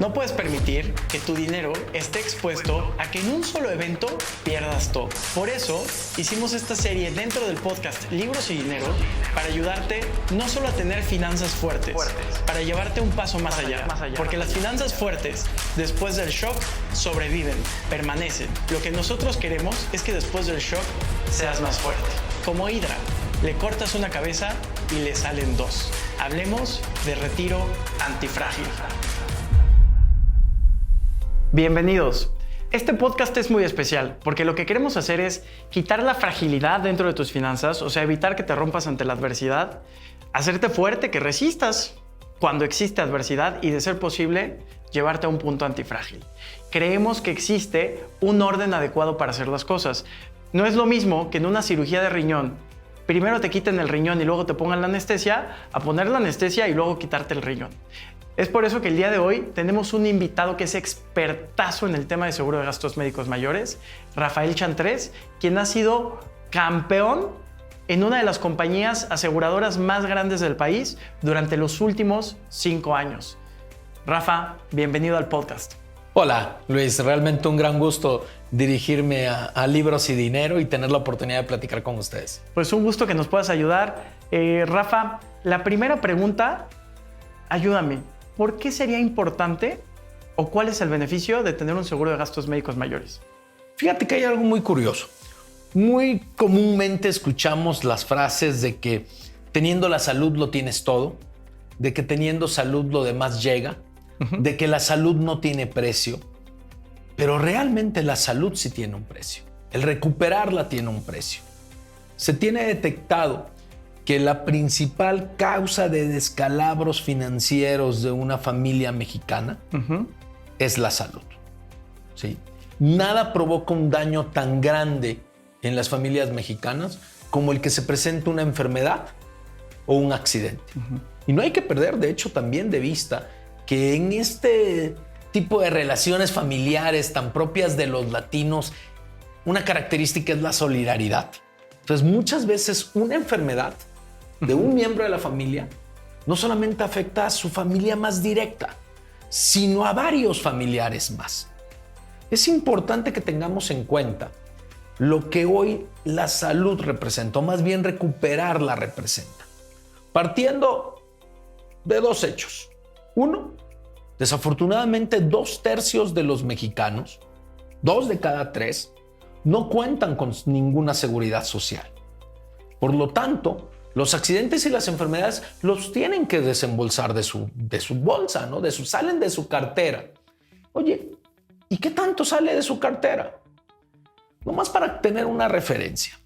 No puedes permitir que tu dinero esté expuesto a que en un solo evento pierdas todo. Por eso hicimos esta serie dentro del podcast Libros y Dinero para ayudarte no solo a tener finanzas fuertes, para llevarte un paso más allá. Porque las finanzas fuertes, después del shock, sobreviven, permanecen. Lo que nosotros queremos es que después del shock seas más fuerte. Como Hidra, le cortas una cabeza y le salen dos. Hablemos de retiro antifrágil. Bienvenidos. Este podcast es muy especial porque lo que queremos hacer es quitar la fragilidad dentro de tus finanzas, o sea, evitar que te rompas ante la adversidad, hacerte fuerte, que resistas cuando existe adversidad y, de ser posible, llevarte a un punto antifrágil. Creemos que existe un orden adecuado para hacer las cosas. No es lo mismo que en una cirugía de riñón primero te quiten el riñón y luego te pongan la anestesia, a poner la anestesia y luego quitarte el riñón. Es por eso que el día de hoy tenemos un invitado que es expertazo en el tema de seguro de gastos médicos mayores, Rafael Chantres, quien ha sido campeón en una de las compañías aseguradoras más grandes del país durante los últimos 5 años. Rafa, bienvenido al podcast. Hola, Luis. Realmente un gran gusto dirigirme a Libros y Dinero y tener la oportunidad de platicar con ustedes. Pues un gusto que nos puedas ayudar. Rafa, la primera pregunta, ayúdame. ¿Por qué sería importante o cuál es el beneficio de tener un seguro de gastos médicos mayores? Fíjate que hay algo muy curioso. Muy comúnmente escuchamos las frases de que teniendo la salud lo tienes todo, de que teniendo salud lo demás llega, de que la salud no tiene precio, pero realmente la salud sí tiene un precio. El recuperarla tiene un precio. Se tiene detectado que la principal causa de descalabros financieros de una familia mexicana es la salud. ¿Sí? Nada provoca un daño tan grande en las familias mexicanas como el que se presente una enfermedad o un accidente. Y no hay que perder, de hecho, también de vista que en este tipo de relaciones familiares tan propias de los latinos, una característica es la solidaridad. Entonces, muchas veces una enfermedad de un miembro de la familia no solamente afecta a su familia más directa, sino a varios familiares más. Es importante que tengamos en cuenta lo que hoy la salud representa, o más bien recuperarla representa, partiendo de dos hechos. Uno, desafortunadamente 2/3 de los mexicanos, 2 de cada 3, no cuentan con ninguna seguridad social. Por lo tanto, los accidentes y las enfermedades los tienen que desembolsar de su bolsa, ¿no? Salen de su cartera. Oye, ¿y qué tanto sale de su cartera? Nomás para tener una referencia.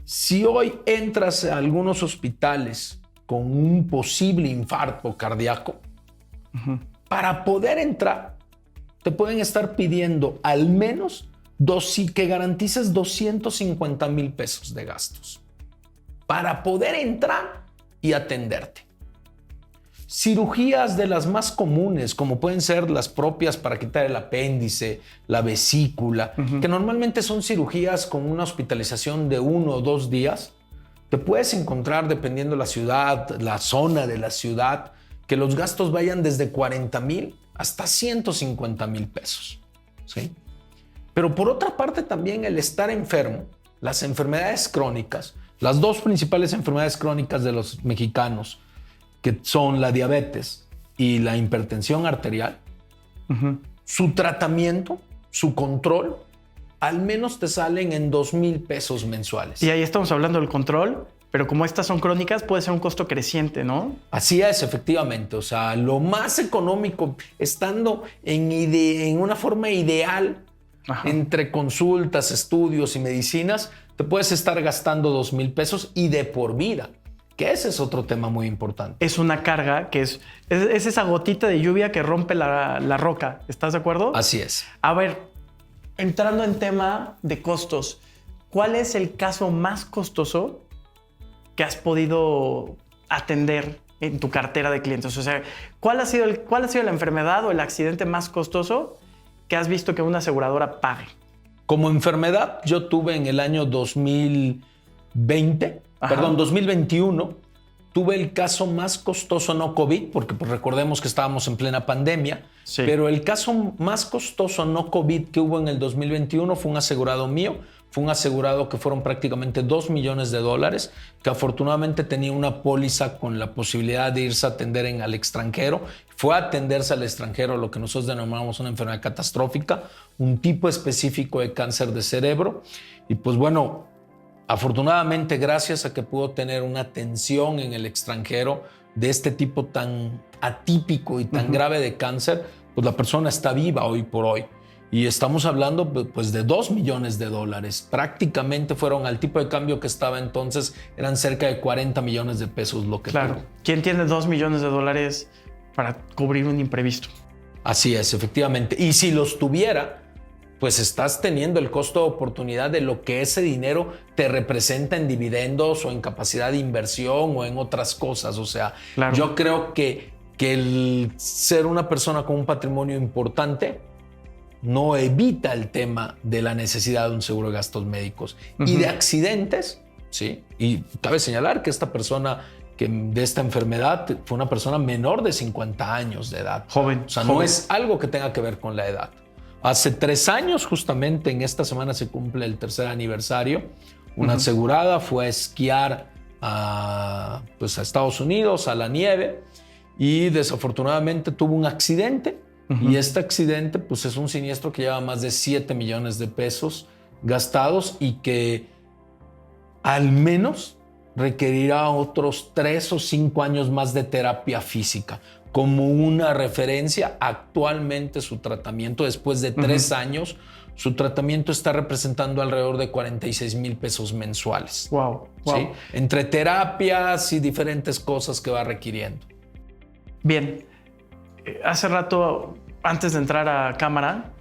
Si hoy entras a algunos hospitales con un posible infarto cardíaco, para poder entrar, te pueden estar pidiendo al menos que garantices 250,000 pesos de gastos para poder entrar y atenderte. Cirugías de las más comunes, como pueden ser las propias para quitar el apéndice, la vesícula, que normalmente son cirugías con una hospitalización de 1 o 2 días, te puedes encontrar, dependiendo la ciudad, la zona de la ciudad, que los gastos vayan desde 40,000 hasta 150,000 pesos. ¿Sí? Pero por otra parte también el estar enfermo, las enfermedades crónicas, las 2 principales enfermedades crónicas de los mexicanos, que son la diabetes y la hipertensión arterial, su tratamiento, su control, al menos te salen en 2,000 pesos mensuales. Y ahí estamos hablando del control, pero como estas son crónicas, puede ser un costo creciente, ¿no? Así es, efectivamente. O sea, lo más económico, estando en una forma ideal, entre consultas, estudios y medicinas, te puedes estar gastando 2,000 pesos y de por vida, que ese es otro tema muy importante. Es una carga que es esa gotita de lluvia que rompe la roca. ¿Estás de acuerdo? Así es. A ver, entrando en tema de costos, ¿cuál es el caso más costoso que has podido atender en tu cartera de clientes? O sea, ¿cuál ha sido la enfermedad o el accidente más costoso que has visto que una aseguradora pague? Como enfermedad, yo tuve en el año 2021, tuve el caso más costoso, no COVID, porque pues, recordemos que estábamos en plena pandemia, sí. Pero el caso más costoso no COVID que hubo en el 2021 fue un asegurado mío. Fue un asegurado que fueron prácticamente $2 millones, que afortunadamente tenía una póliza con la posibilidad de irse a atender al extranjero. Fue a atenderse al extranjero, lo que nosotros denominamos una enfermedad catastrófica, un tipo específico de cáncer de cerebro. Y pues bueno, afortunadamente gracias a que pudo tener una atención en el extranjero de este tipo tan atípico y tan grave de cáncer, pues la persona está viva hoy por hoy. Y estamos hablando pues de $2 millones. Prácticamente fueron al tipo de cambio que estaba entonces, eran cerca de 40 millones de pesos lo que Claro. tuvo. ¿Quién tiene $2 millones para cubrir un imprevisto? Así es, efectivamente. Y si los tuviera, pues estás teniendo el costo de oportunidad de lo que ese dinero te representa en dividendos o en capacidad de inversión o en otras cosas. O sea, claro. Yo creo que el ser una persona con un patrimonio importante no evita el tema de la necesidad de un seguro de gastos médicos y de accidentes, ¿sí? Y cabe señalar que esta persona de esta enfermedad fue una persona menor de 50 años de edad. Joven. O sea, joven. No es algo que tenga que ver con la edad. Hace 3 años, justamente en esta semana se cumple el 3er aniversario, una asegurada fue a esquiar a Estados Unidos, a la nieve, y desafortunadamente tuvo un accidente. Y este accidente pues es un siniestro que lleva más de $7 millones gastados y que al menos requerirá otros 3 o 5 años más de terapia física. Como una referencia, actualmente su tratamiento, después de 3 años, su tratamiento está representando alrededor de $46,000 mensuales. Wow. ¿Sí? Entre terapias y diferentes cosas que va requiriendo. Bien. Hace rato, antes de entrar a cámara,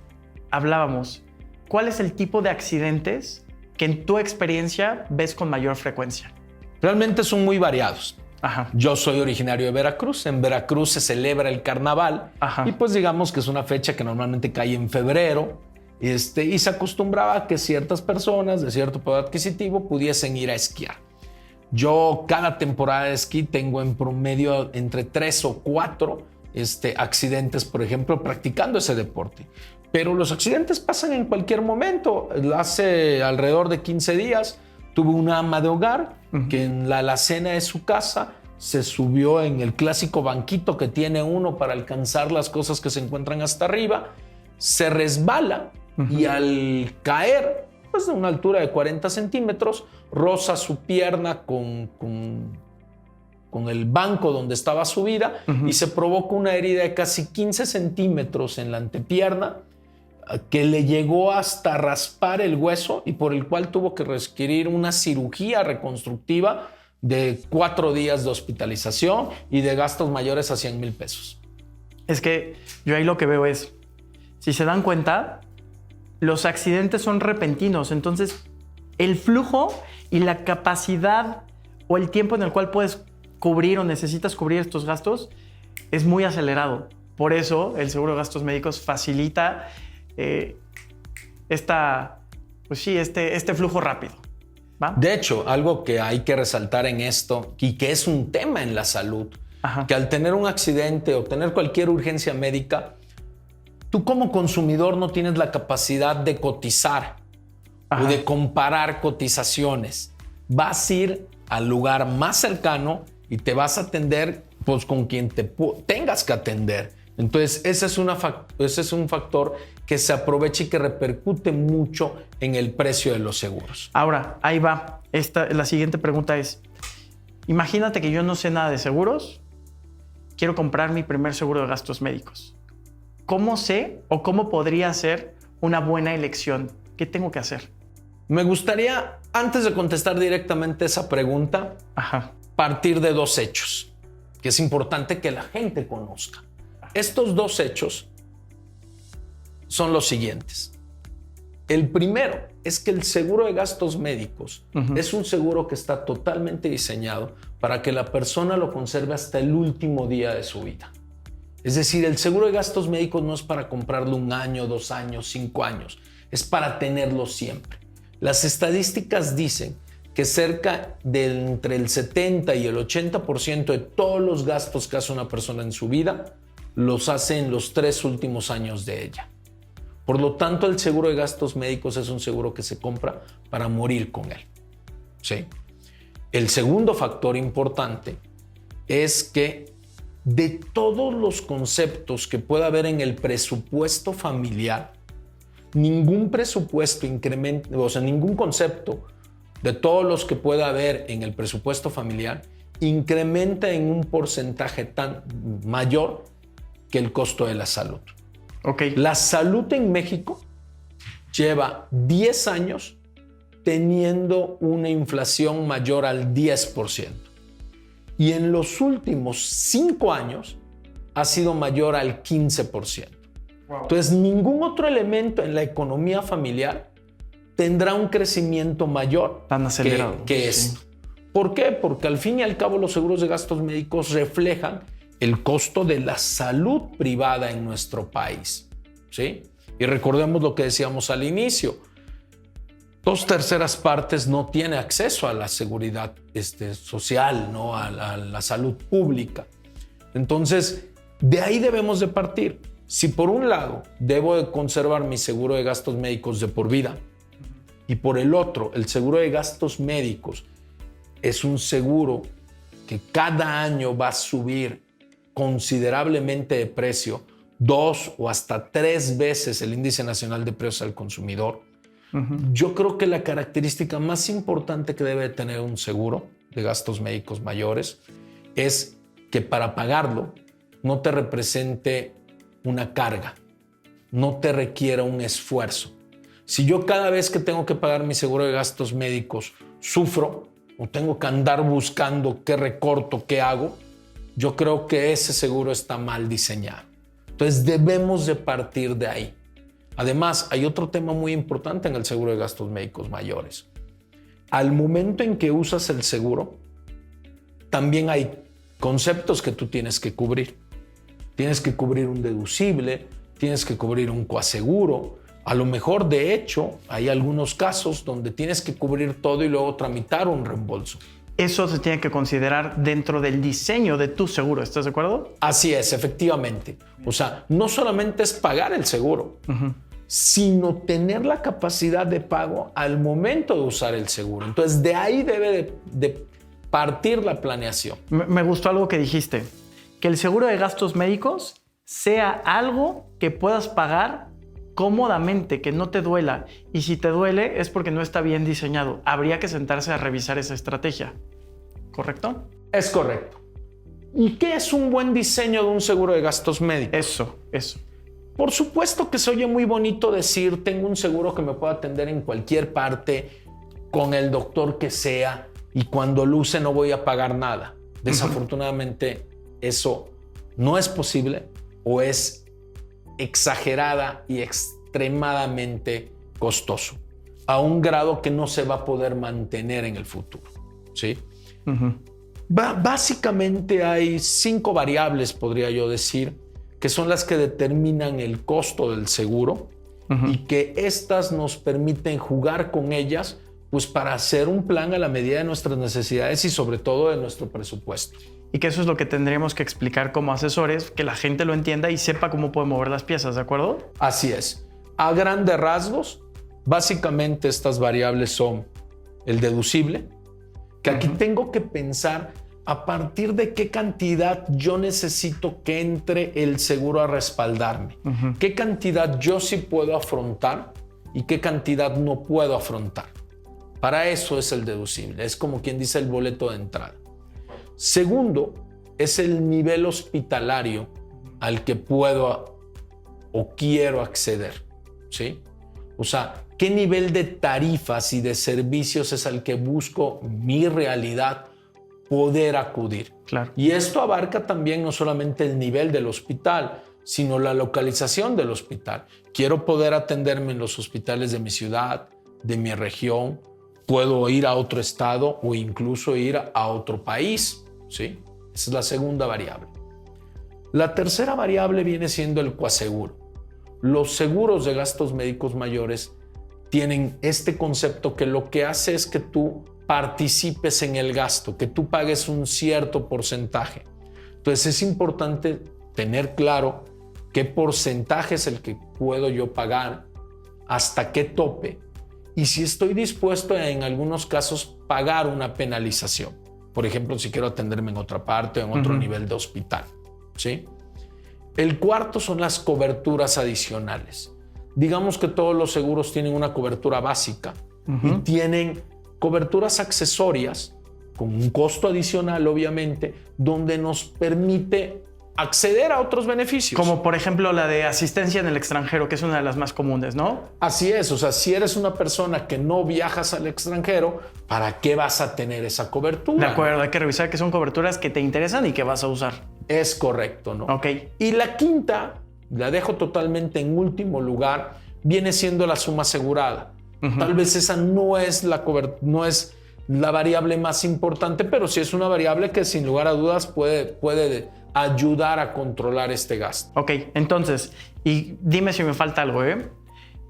hablábamos. ¿Cuál es el tipo de accidentes que en tu experiencia ves con mayor frecuencia? Realmente son muy variados. Ajá. Yo soy originario de Veracruz. En Veracruz se celebra el carnaval. Ajá. Y pues digamos que es una fecha que normalmente cae en febrero. Y se acostumbraba a que ciertas personas de cierto poder adquisitivo pudiesen ir a esquiar. Yo cada temporada de esquí tengo en promedio entre 3 o 4 accidentes, por ejemplo, practicando ese deporte. Pero los accidentes pasan en cualquier momento. Hace alrededor de 15 días tuve una ama de hogar que en la alacena de su casa se subió en el clásico banquito que tiene uno para alcanzar las cosas que se encuentran hasta arriba, se resbala y al caer, pues de una altura de 40 centímetros, roza su pierna con el banco donde estaba subida y se provoca una herida de casi 15 centímetros en la antepierna que le llegó hasta raspar el hueso y por el cual tuvo que requerir una cirugía reconstructiva de 4 días de hospitalización y de gastos mayores a $100,000. Es que yo ahí lo que veo es, si se dan cuenta, los accidentes son repentinos, entonces el flujo y la capacidad o el tiempo en el cual puedes cubrir o necesitas cubrir estos gastos es muy acelerado. Por eso el seguro de gastos médicos facilita este flujo rápido. ¿Va? De hecho, algo que hay que resaltar en esto y que es un tema en la salud, que al tener un accidente o tener cualquier urgencia médica, tú como consumidor no tienes la capacidad de cotizar o de comparar cotizaciones. Vas a ir al lugar más cercano y te vas a atender pues, con quien tengas que atender. Entonces, ese es un factor que se aprovecha y que repercute mucho en el precio de los seguros. Ahora, ahí va. La siguiente pregunta es, imagínate que yo no sé nada de seguros, quiero comprar mi primer seguro de gastos médicos. ¿Cómo sé o cómo podría ser una buena elección? ¿Qué tengo que hacer? Me gustaría, antes de contestar directamente esa pregunta, partir de 2 hechos que es importante que la gente conozca. Estos 2 hechos son los siguientes. El primero es que el seguro de gastos médicos es un seguro que está totalmente diseñado para que la persona lo conserve hasta el último día de su vida. Es decir, el seguro de gastos médicos no es para comprarlo 1 año, 2 años, 5 años. Es para tenerlo siempre. Las estadísticas dicen que cerca de entre el 70 y el 80% de todos los gastos que hace una persona en su vida los hace en los 3 últimos años de ella. Por lo tanto, el seguro de gastos médicos es un seguro que se compra para morir con él. ¿Sí? El segundo factor importante es que de todos los conceptos que pueda haber en el presupuesto familiar, ningún presupuesto incrementa, o sea, ningún concepto de todos los que pueda haber en el presupuesto familiar incrementa en un porcentaje tan mayor que el costo de la salud. Okay. La salud en México lleva 10 años teniendo una inflación mayor al 10%. Y en los últimos 5 años ha sido mayor al 15%. Wow. Entonces, ningún otro elemento en la economía familiar tendrá un crecimiento mayor tan acelerado que esto. Sí. ¿Por qué? Porque al fin y al cabo los seguros de gastos médicos reflejan el costo de la salud privada en nuestro país. ¿Sí? Y recordemos lo que decíamos al inicio. 2/3 partes no tiene acceso a la seguridad social, ¿no? a la salud pública. Entonces, de ahí debemos de partir. Si por un lado debo de conservar mi seguro de gastos médicos de por vida y por el otro, el seguro de gastos médicos es un seguro que cada año va a subir considerablemente de precio, 2 o hasta 3 veces el índice nacional de precios al consumidor. Yo creo que la característica más importante que debe tener un seguro de gastos médicos mayores es que para pagarlo no te represente una carga, no te requiera un esfuerzo. Si yo cada vez que tengo que pagar mi seguro de gastos médicos sufro o tengo que andar buscando qué recorto, qué hago, yo creo que ese seguro está mal diseñado. Entonces debemos de partir de ahí. Además, hay otro tema muy importante en el seguro de gastos médicos mayores. Al momento en que usas el seguro, también hay conceptos que tú tienes que cubrir. Tienes que cubrir un deducible, tienes que cubrir un coaseguro. A lo mejor, de hecho, hay algunos casos donde tienes que cubrir todo y luego tramitar un reembolso. Eso se tiene que considerar dentro del diseño de tu seguro, ¿estás de acuerdo? Así es, efectivamente. O sea, no solamente es pagar el seguro, sino tener la capacidad de pago al momento de usar el seguro. Entonces, de ahí debe de partir la planeación. Me gustó algo que dijiste, que el seguro de gastos médicos sea algo que puedas pagar cómodamente, que no te duela. Y si te duele es porque no está bien diseñado. Habría que sentarse a revisar esa estrategia. ¿Correcto? Es correcto. ¿Y qué es un buen diseño de un seguro de gastos médicos? Eso. Por supuesto que se oye muy bonito decir, tengo un seguro que me puede atender en cualquier parte, con el doctor que sea, y cuando lo use no voy a pagar nada. Desafortunadamente, eso no es posible o es exagerada y extremadamente costoso, a un grado que no se va a poder mantener en el futuro. ¿Sí? Básicamente hay 5 variables, podría yo decir, que son las que determinan el costo del seguro y que estas nos permiten jugar con ellas pues para hacer un plan a la medida de nuestras necesidades y sobre todo de nuestro presupuesto. Y que eso es lo que tendríamos que explicar como asesores, que la gente lo entienda y sepa cómo puede mover las piezas, ¿de acuerdo? Así es. A grandes rasgos, básicamente estas variables son el deducible, que aquí tengo que pensar a partir de qué cantidad yo necesito que entre el seguro a respaldarme. ¿Qué cantidad yo sí puedo afrontar y qué cantidad no puedo afrontar? Para eso es el deducible. Es como quien dice el boleto de entrada. Segundo, es el nivel hospitalario al que puedo o quiero acceder, ¿sí? O sea, ¿qué nivel de tarifas y de servicios es al que busco mi realidad poder acudir? Claro. Y esto abarca también no solamente el nivel del hospital, sino la localización del hospital. Quiero poder atenderme en los hospitales de mi ciudad, de mi región, puedo ir a otro estado o incluso ir a otro país, ¿sí? Esa es la segunda variable. La tercera variable viene siendo el coaseguro. Los seguros de gastos médicos mayores tienen este concepto que lo que hace es que tú participes en el gasto, que tú pagues un cierto porcentaje. Entonces es importante tener claro qué porcentaje es el que puedo yo pagar, hasta qué tope, y si estoy dispuesto a, en algunos casos, pagar una penalización. Por ejemplo, si quiero atenderme en otra parte o en otro nivel de hospital, ¿sí? El cuarto son las coberturas adicionales. Digamos que todos los seguros tienen una cobertura básica y tienen coberturas accesorias con un costo adicional, obviamente, donde nos permite acceder a otros beneficios. Como por ejemplo la de asistencia en el extranjero, que es una de las más comunes, ¿no? Así es, o sea, si eres una persona que no viajas al extranjero, ¿para qué vas a tener esa cobertura? De acuerdo, hay que revisar que son coberturas que te interesan y que vas a usar. Es correcto, ¿no? Ok. Y la quinta, la dejo totalmente en último lugar, viene siendo la suma asegurada. Tal vez esa no es la variable más importante, pero sí es una variable que sin lugar a dudas puede ayudar a controlar este gasto. Ok, entonces, y dime si me falta algo, ¿eh?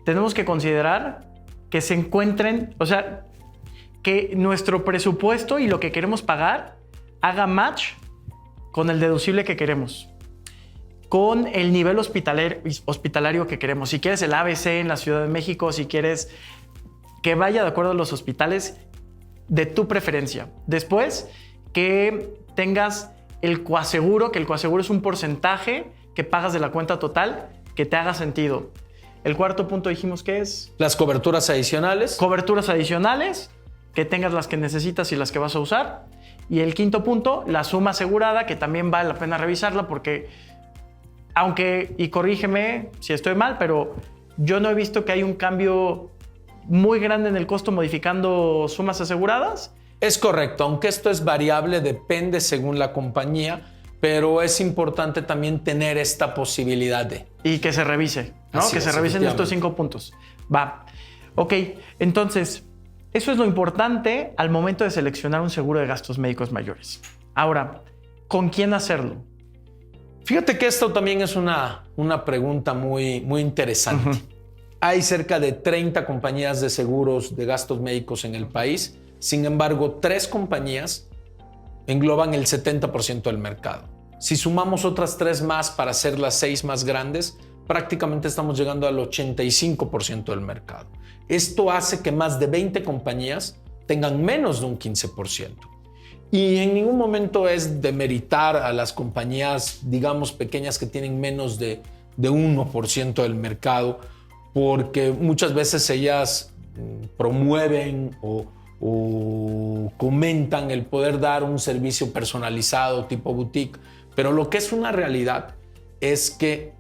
Tenemos que considerar que se encuentren, o sea, que nuestro presupuesto y lo que queremos pagar haga match con el deducible que queremos, con el nivel hospitalario que queremos. Si quieres el ABC en la Ciudad de México, si quieres que vaya de acuerdo a los hospitales de tu preferencia. Después, que tengas el coaseguro, que el coaseguro es un porcentaje que pagas de la cuenta total que te haga sentido. El cuarto punto dijimos que es... Las coberturas adicionales. Coberturas adicionales, que tengas las que necesitas y las que vas a usar. Y el quinto punto, la suma asegurada, que también vale la pena revisarla porque, aunque, y corrígeme si estoy mal, pero yo no he visto que hay un cambio muy grande en el costo modificando sumas aseguradas. Es correcto, aunque esto es variable, depende según la compañía, pero es importante también tener esta posibilidad de... Y que se revise, ¿no? Así Que se revisen estos 5 puntos. Va. Ok, entonces, eso es lo importante al momento de seleccionar un seguro de gastos médicos mayores. Ahora, ¿con quién hacerlo? Fíjate que esto también es una pregunta muy interesante. Hay cerca de 30 compañías de seguros de gastos médicos en el país. Sin embargo, 3 compañías engloban el 70% del mercado. Si sumamos otras 3 más para ser las 6 más grandes, prácticamente estamos llegando al 85% del mercado. Esto hace que más de 20 compañías tengan menos de un 15%. Y en ningún momento es demeritar a las compañías, digamos, pequeñas que tienen menos de 1% del mercado, porque muchas veces ellas promueven o comentan el poder dar un servicio personalizado tipo boutique, pero lo que es una realidad es que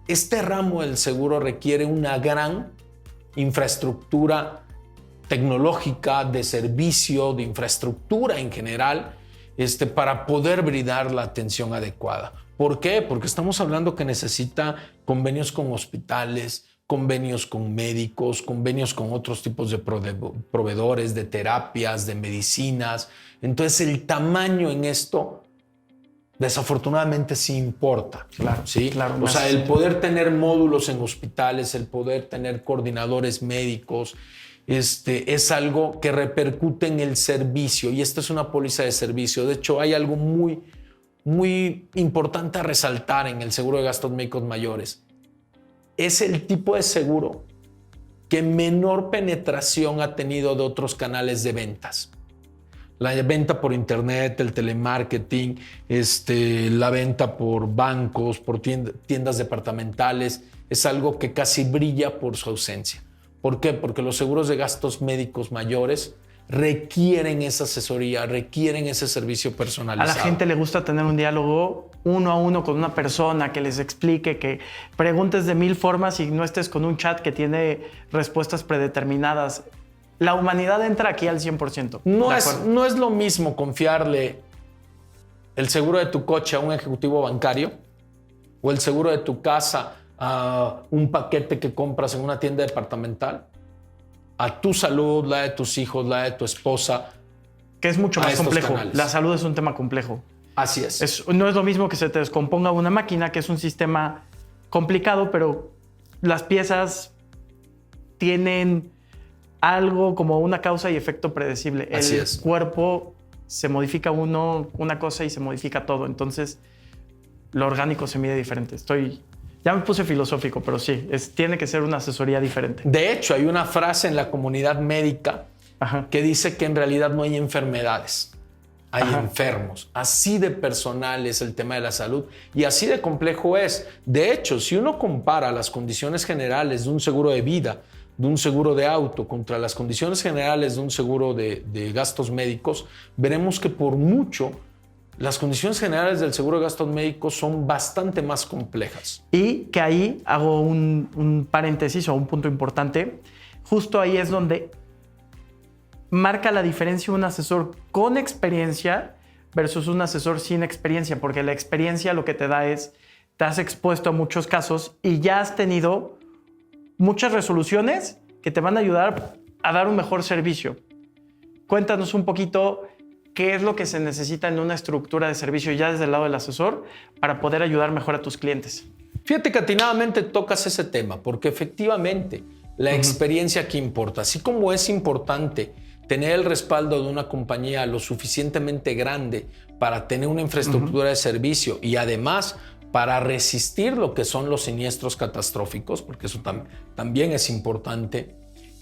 este ramo del seguro requiere una gran infraestructura tecnológica, de servicio, de infraestructura en general, para poder brindar la atención adecuada. ¿Por qué? Porque estamos hablando que necesita convenios con hospitales, convenios con médicos, convenios con otros tipos de proveedores de terapias, de medicinas. Entonces el tamaño en esto desafortunadamente sí importa. Claro, ¿sí? Claro, o sea, el poder tener módulos en hospitales, el poder tener coordinadores médicos, es algo que repercute en el servicio, y esta es una póliza de servicio. De hecho, hay algo muy importante a resaltar en el seguro de gastos médicos mayores. Es el tipo de seguro que menor penetración ha tenido de otros canales de ventas. La venta por internet, el telemarketing, la venta por bancos, por tiendas departamentales, es algo que casi brilla por su ausencia. ¿Por qué? Porque los seguros de gastos médicos mayores requieren esa asesoría, requieren ese servicio personalizado. A la gente le gusta tener un diálogo 1 a 1 con una persona que les explique, que preguntes de 1000 formas y no estés con un chat que tiene respuestas predeterminadas. La humanidad entra aquí al 100%. No es lo mismo confiarle el seguro de tu coche a un ejecutivo bancario o el seguro de tu casa a un paquete que compras en una tienda departamental, a tu salud, la de tus hijos, la de tu esposa. Que es mucho más complejo. Canales. La salud es un tema complejo. Así es. No es lo mismo que se te descomponga una máquina, que es un sistema complicado, pero las piezas tienen algo como una causa y efecto predecible. Así El es. cuerpo se modifica una cosa y se modifica todo. Entonces, lo orgánico se mide diferente. Ya me puse filosófico, pero sí, tiene que ser una asesoría diferente. De hecho, hay una frase en la comunidad médica que dice que en realidad no hay enfermedades, hay enfermos. Así de personal es el tema de la salud y así de complejo es. De hecho, si uno compara las condiciones generales de un seguro de vida, de un seguro de auto contra las condiciones generales de un seguro de gastos médicos, veremos que por mucho las condiciones generales del seguro de gastos médicos son bastante más complejas. Y que ahí hago un paréntesis o un punto importante. Justo ahí es donde marca la diferencia un asesor con experiencia versus un asesor sin experiencia, porque la experiencia lo que te da es, te has expuesto a muchos casos y ya has tenido muchas resoluciones que te van a ayudar a dar un mejor servicio. Cuéntanos un poquito qué es lo que se necesita en una estructura de servicio ya desde el lado del asesor para poder ayudar mejor a tus clientes. Fíjate que atinadamente tocas ese tema, porque efectivamente la experiencia aquí importa. Así como es importante tener el respaldo de una compañía lo suficientemente grande para tener una infraestructura de servicio y además para resistir lo que son los siniestros catastróficos, porque eso también es importante,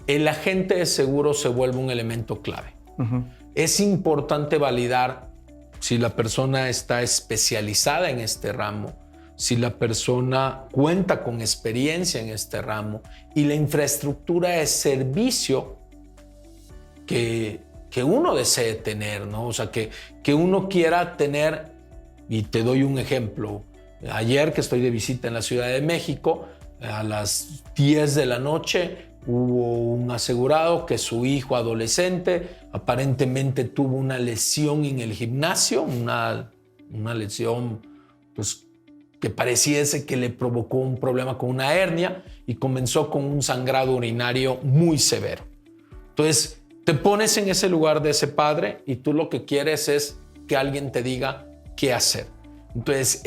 el agente de seguro se vuelve un elemento clave. Es importante validar si la persona está especializada en este ramo, si la persona cuenta con experiencia en este ramo y la infraestructura de servicio que uno desee tener, ¿no? O sea, que uno quiera tener. Y te doy un ejemplo. Ayer que estoy de visita en la Ciudad de México, a las 10 de la noche hubo un asegurado que su hijo adolescente aparentemente tuvo una lesión en el gimnasio, una lesión pues, que pareciese que le provocó un problema con una hernia y comenzó con un sangrado urinario muy severo. Entonces, te pones en ese lugar de ese padre y tú lo que quieres es que alguien te diga qué hacer. Entonces,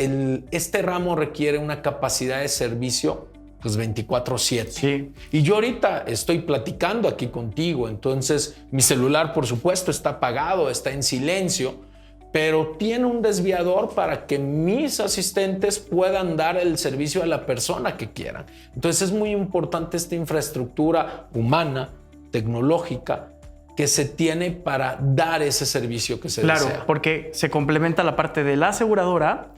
este ramo requiere una capacidad de servicio pues 24/7. Sí. Y yo ahorita estoy platicando aquí contigo, entonces mi celular, por supuesto, está apagado, está en silencio, pero tiene un desviador para que mis asistentes puedan dar el servicio a la persona que quieran. Entonces, es muy importante esta infraestructura humana, tecnológica, que se tiene para dar ese servicio que se desea. Claro, porque se complementa la parte de la aseguradora,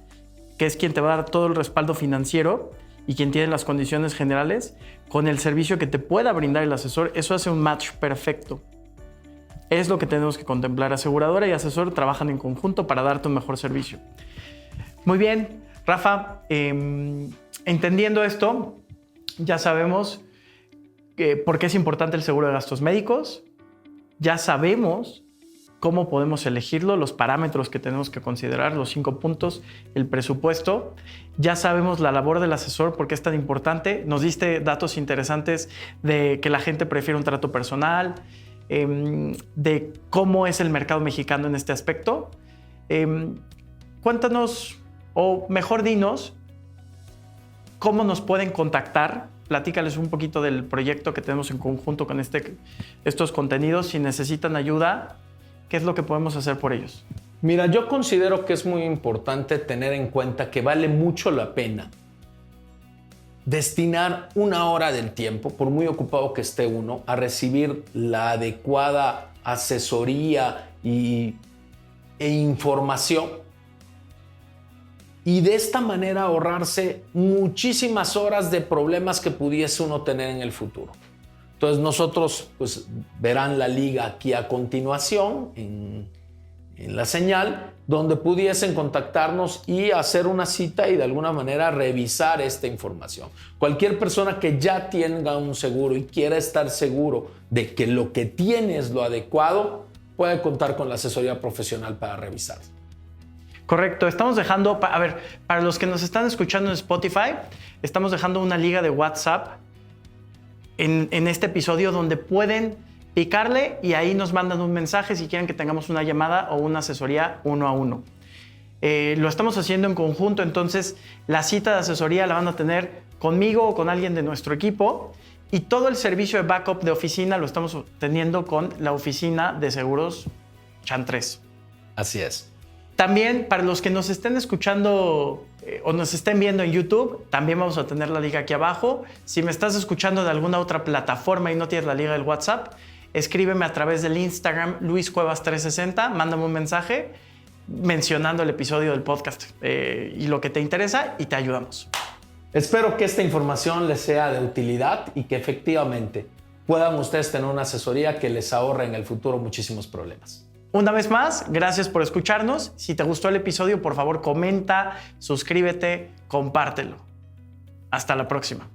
que es quien te va a dar todo el respaldo financiero y quien tiene las condiciones generales, con el servicio que te pueda brindar el asesor. Eso hace un match perfecto. Es lo que tenemos que contemplar. Aseguradora y asesor trabajan en conjunto para darte un mejor servicio. Muy bien, Rafa, entendiendo esto, ya sabemos por qué es importante el seguro de gastos médicos. Ya sabemos cómo podemos elegirlo, los parámetros que tenemos que considerar, los 5 puntos, el presupuesto. Ya sabemos la labor del asesor, por qué es tan importante. Nos diste datos interesantes de que la gente prefiere un trato personal, de cómo es el mercado mexicano en este aspecto. Cuéntanos, o mejor dinos, cómo nos pueden contactar. Platícales un poquito del proyecto que tenemos en conjunto con estos contenidos. Si necesitan ayuda, ¿qué es lo que podemos hacer por ellos? Mira, yo considero que es muy importante tener en cuenta que vale mucho la pena destinar una hora del tiempo, por muy ocupado que esté uno, a recibir la adecuada asesoría e información. Y de esta manera ahorrarse muchísimas horas de problemas que pudiese uno tener en el futuro. Entonces nosotros, pues verán la liga aquí a continuación en la señal, donde pudiesen contactarnos y hacer una cita y de alguna manera revisar esta información. Cualquier persona que ya tenga un seguro y quiera estar seguro de que lo que tiene es lo adecuado, puede contar con la asesoría profesional para revisar. Correcto, estamos dejando, para los que nos están escuchando en Spotify, estamos dejando una liga de WhatsApp en este episodio donde pueden picarle y ahí nos mandan un mensaje si quieren que tengamos una llamada o una asesoría 1 a 1. Lo estamos haciendo en conjunto, entonces la cita de asesoría la van a tener conmigo o con alguien de nuestro equipo Y todo el servicio de backup de oficina lo estamos teniendo con la oficina de seguros Chan3. Así es. También para los que nos estén escuchando o nos estén viendo en YouTube, también vamos a tener la liga aquí abajo. Si me estás escuchando de alguna otra plataforma y no tienes la liga del WhatsApp, escríbeme a través del Instagram LuisCuevas360, mándame un mensaje mencionando el episodio del podcast y lo que te interesa y te ayudamos. Espero que esta información les sea de utilidad y que efectivamente puedan ustedes tener una asesoría que les ahorre en el futuro muchísimos problemas. Una vez más, gracias por escucharnos. Si te gustó el episodio, por favor, comenta, suscríbete, compártelo. Hasta la próxima.